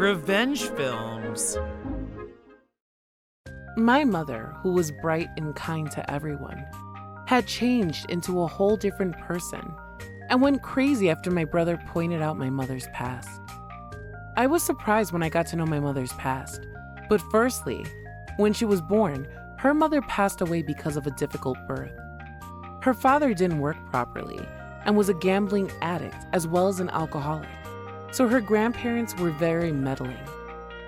Revenge films. My mother, who was bright and kind to everyone, had changed into a whole different person and went crazy after my brother pointed out my mother's past. I was surprised when I got to know my mother's past, but firstly, when she was born, her mother passed away because of a difficult birth. Her father didn't work properly and was a gambling addict as well as an alcoholic, so her grandparents were very meddling.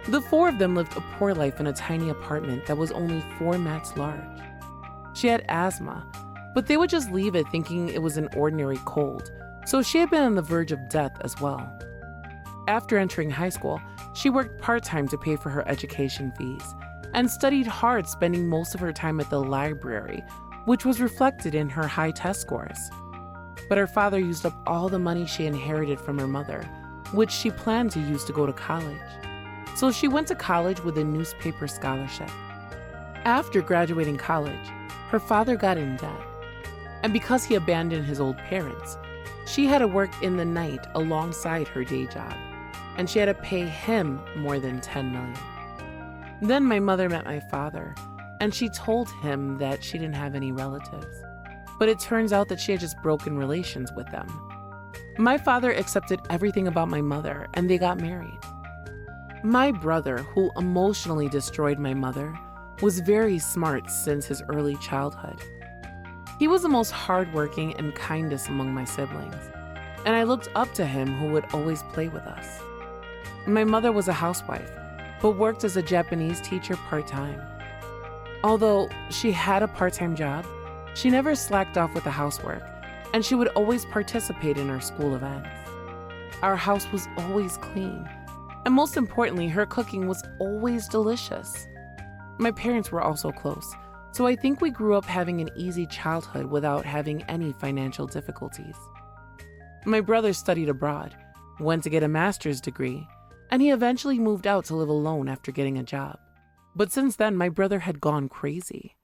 The four of them lived a poor life in a tiny apartment that was only 4 mats large. She had asthma, but they would just leave it thinking it was an ordinary cold, so she had been on the verge of death as well. After entering high school, she worked part-time to pay for her education fees and studied hard, spending most of her time at the library, which was reflected in her high test scores. But her father used up all the money she inherited from her mother, which she planned to use to go to college. So she went to college with a newspaper scholarship. After graduating college, her father got in debt. And because he abandoned his old parents, she had to work in the night alongside her day job, and she had to pay him more than $10 million. Then my mother met my father, and she told him that she didn't have any relatives. But it turns out that she had just broken relations with them. My father accepted everything about my mother, and they got married. My brother, who emotionally destroyed my mother, was very smart since his early childhood. He was the most hardworking and kindest among my siblings, and I looked up to him who would always play with us. My mother was a housewife, but worked as a Japanese teacher part-time. Although she had a part-time job, she never slacked off with the housework, and she would always participate in our school events. Our house was always clean, and most importantly, her cooking was always delicious. My parents were also close, so I think we grew up having an easy childhood without having any financial difficulties. My brother studied abroad, went to get a master's degree, and he eventually moved out to live alone after getting a job. But since then, my brother had gone crazy.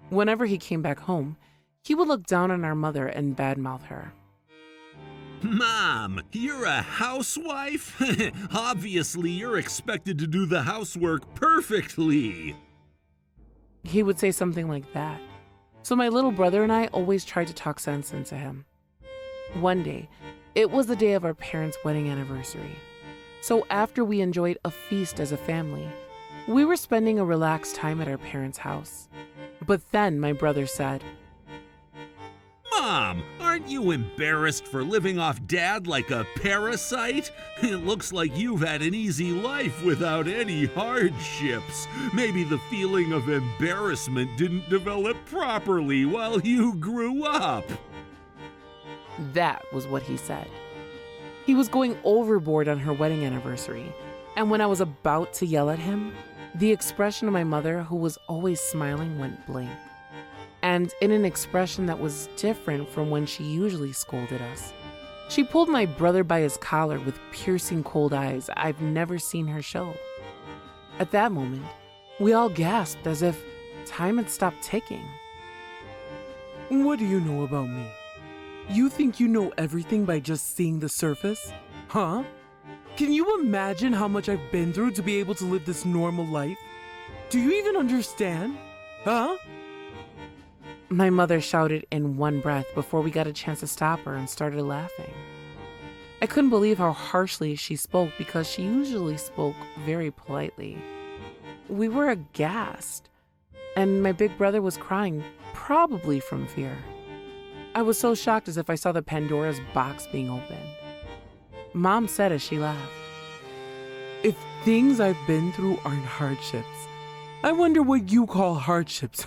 Whenever he came back home, he would look down on our mother and badmouth her. Mom, you're a housewife? Obviously, you're expected to do the housework perfectly. He would say something like that. So my little brother and I always tried to talk sense into him. One day, it was the day of our parents' wedding anniversary. So after we enjoyed a feast as a family, we were spending a relaxed time at our parents' house. But then my brother said, Mom, aren't you embarrassed for living off Dad like a parasite? It looks like you've had an easy life without any hardships. Maybe the feeling of embarrassment didn't develop properly while you grew up. That was what he said. He was going overboard on her wedding anniversary, and when I was about to yell at him, the expression of my mother, who was always smiling, went blank. And in an expression that was different from when she usually scolded us, she pulled my brother by his collar with piercing cold eyes I've never seen her show. At that moment, we all gasped as if time had stopped ticking. What do you know about me? You think you know everything by just seeing the surface? Huh? Can you imagine how much I've been through to be able to live this normal life? Do you even understand? Huh? My mother shouted in one breath before we got a chance to stop her and started laughing. I couldn't believe how harshly she spoke because she usually spoke very politely. We were aghast, and my big brother was crying, probably from fear. I was so shocked as if I saw the Pandora's box being opened. Mom said as she laughed, If things I've been through aren't hardships, I wonder what you call hardships.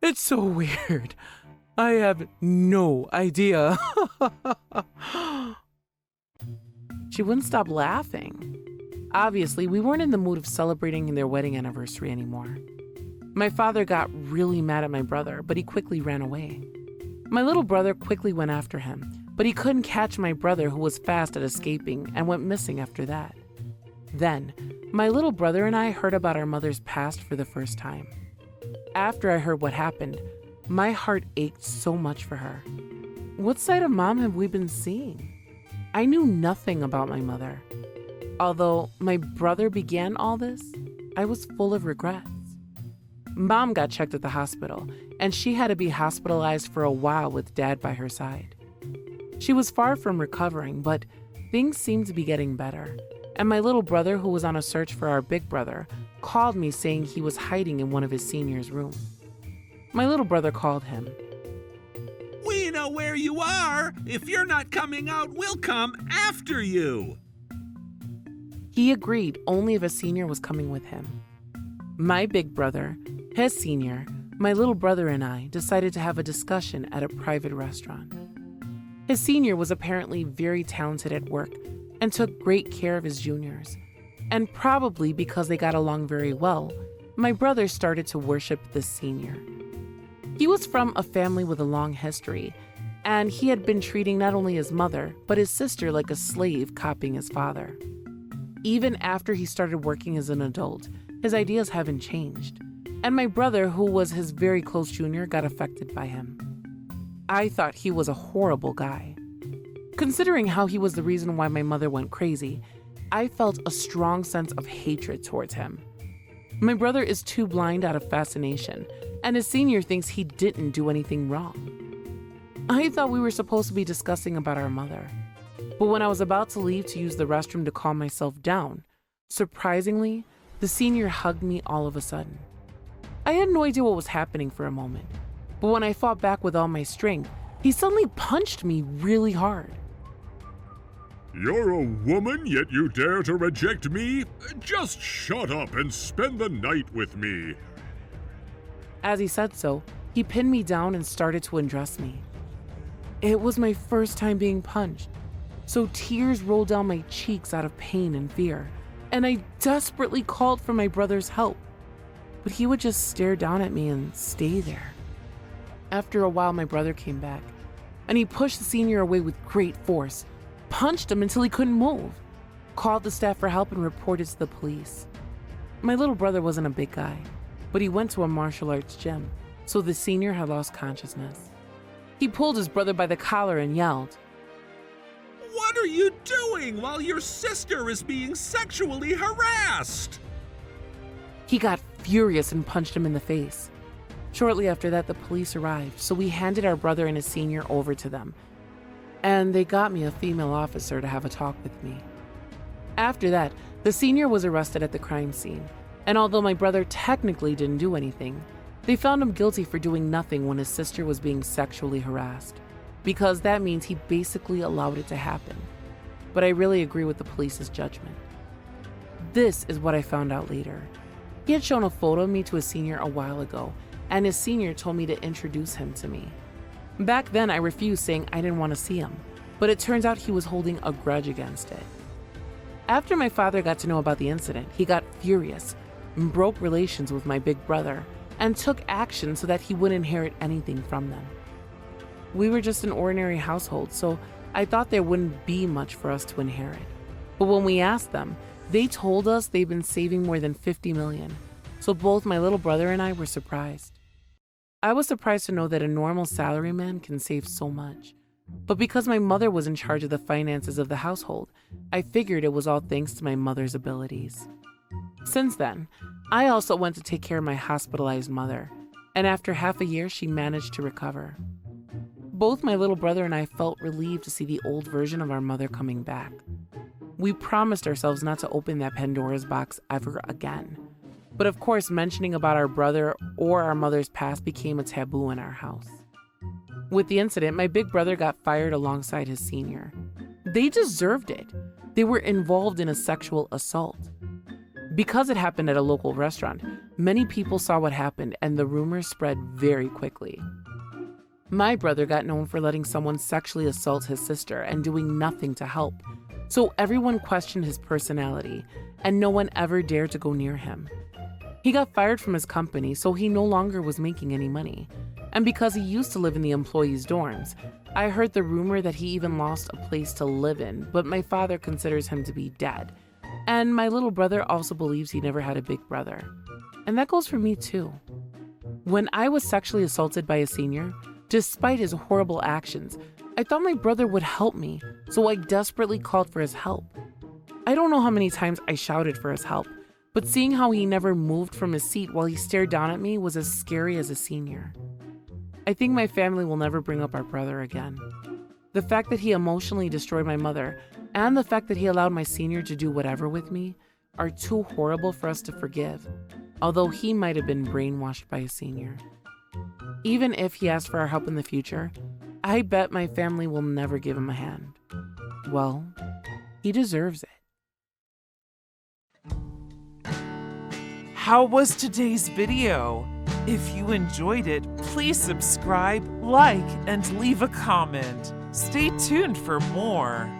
It's so weird. I have no idea. She wouldn't stop laughing. Obviously, we weren't in the mood of celebrating their wedding anniversary anymore. My father got really mad at my brother, but he quickly ran away. My little brother quickly went after him, but he couldn't catch my brother, who was fast at escaping and went missing after that. Then, my little brother and I heard about our mother's past for the first time. After I heard what happened, my heart ached so much for her. What side of Mom have we been seeing? I knew nothing about my mother. Although my brother began all this, I was full of regrets. Mom got checked at the hospital, and she had to be hospitalized for a while with Dad by her side. She was far from recovering, but things seemed to be getting better, and my little brother, who was on a search for our big brother, called me saying he was hiding in one of his seniors' rooms. My little brother called him. We know where you are. If you're not coming out, we'll come after you. He agreed only if a senior was coming with him. My big brother, his senior, my little brother, and I decided to have a discussion at a private restaurant. His senior was apparently very talented at work and took great care of his juniors. And probably because they got along very well, my brother started to worship this senior. He was from a family with a long history, and he had been treating not only his mother, but his sister like a slave, copying his father. Even after he started working as an adult, his ideas haven't changed. And my brother, who was his very close junior, got affected by him. I thought he was a horrible guy. Considering how he was the reason why my mother went crazy, I felt a strong sense of hatred towards him. My brother is too blind out of fascination, and his senior thinks he didn't do anything wrong. I thought we were supposed to be discussing about our mother. But when I was about to leave to use the restroom to calm myself down, surprisingly, the senior hugged me all of a sudden. I had no idea what was happening for a moment, but when I fought back with all my strength, he suddenly punched me really hard. You're a woman, yet you dare to reject me? Just shut up and spend the night with me. As he said so, he pinned me down and started to undress me. It was my first time being punched, so tears rolled down my cheeks out of pain and fear, and I desperately called for my brother's help, but he would just stare down at me and stay there. After a while, my brother came back, and he pushed the senior away with great force, punched him until he couldn't move, called the staff for help, and reported to the police. My little brother wasn't a big guy, but he went to a martial arts gym, so the senior had lost consciousness. He pulled his brother by the collar and yelled, What are you doing while your sister is being sexually harassed? He got furious and punched him in the face. Shortly after that, the police arrived, so we handed our brother and his senior over to them, and they got me a female officer to have a talk with me. After that, the senior was arrested at the crime scene, and although my brother technically didn't do anything, they found him guilty for doing nothing when his sister was being sexually harassed, because that means he basically allowed it to happen. But I really agree with the police's judgment. This is what I found out later. He had shown a photo of me to a senior a while ago, and his senior told me to introduce him to me. Back then, I refused, saying I didn't want to see him, but it turns out he was holding a grudge against it. After my father got to know about the incident, he got furious, broke relations with my big brother, and took action so that he wouldn't inherit anything from them. We were just an ordinary household, so I thought there wouldn't be much for us to inherit. But when we asked them, they told us they've been saving more than $50 million, so both my little brother and I were surprised. I was surprised to know that a normal salaryman can save so much. But because my mother was in charge of the finances of the household, I figured it was all thanks to my mother's abilities. Since then, I also went to take care of my hospitalized mother, and after half a year, she managed to recover. Both my little brother and I felt relieved to see the old version of our mother coming back. We promised ourselves not to open that Pandora's box ever again. But of course, mentioning about our brother or our mother's past became a taboo in our house. With the incident, my big brother got fired alongside his senior. They deserved it. They were involved in a sexual assault. Because it happened at a local restaurant, many people saw what happened and the rumors spread very quickly. My brother got known for letting someone sexually assault his sister and doing nothing to help, so everyone questioned his personality and no one ever dared to go near him. He got fired from his company, so he no longer was making any money. And because he used to live in the employees' dorms, I heard the rumor that he even lost a place to live in, but my father considers him to be dead. And my little brother also believes he never had a big brother. And that goes for me too. When I was sexually assaulted by a senior, despite his horrible actions, I thought my brother would help me, so I desperately called for his help. I don't know how many times I shouted for his help, but seeing how he never moved from his seat while he stared down at me was as scary as a senior. I think my family will never bring up our brother again. The fact that he emotionally destroyed my mother and the fact that he allowed my senior to do whatever with me are too horrible for us to forgive, although he might have been brainwashed by a senior. Even if he asks for our help in the future, I bet my family will never give him a hand. Well, he deserves it. How was today's video? If you enjoyed it, please subscribe, like, and leave a comment. Stay tuned for more.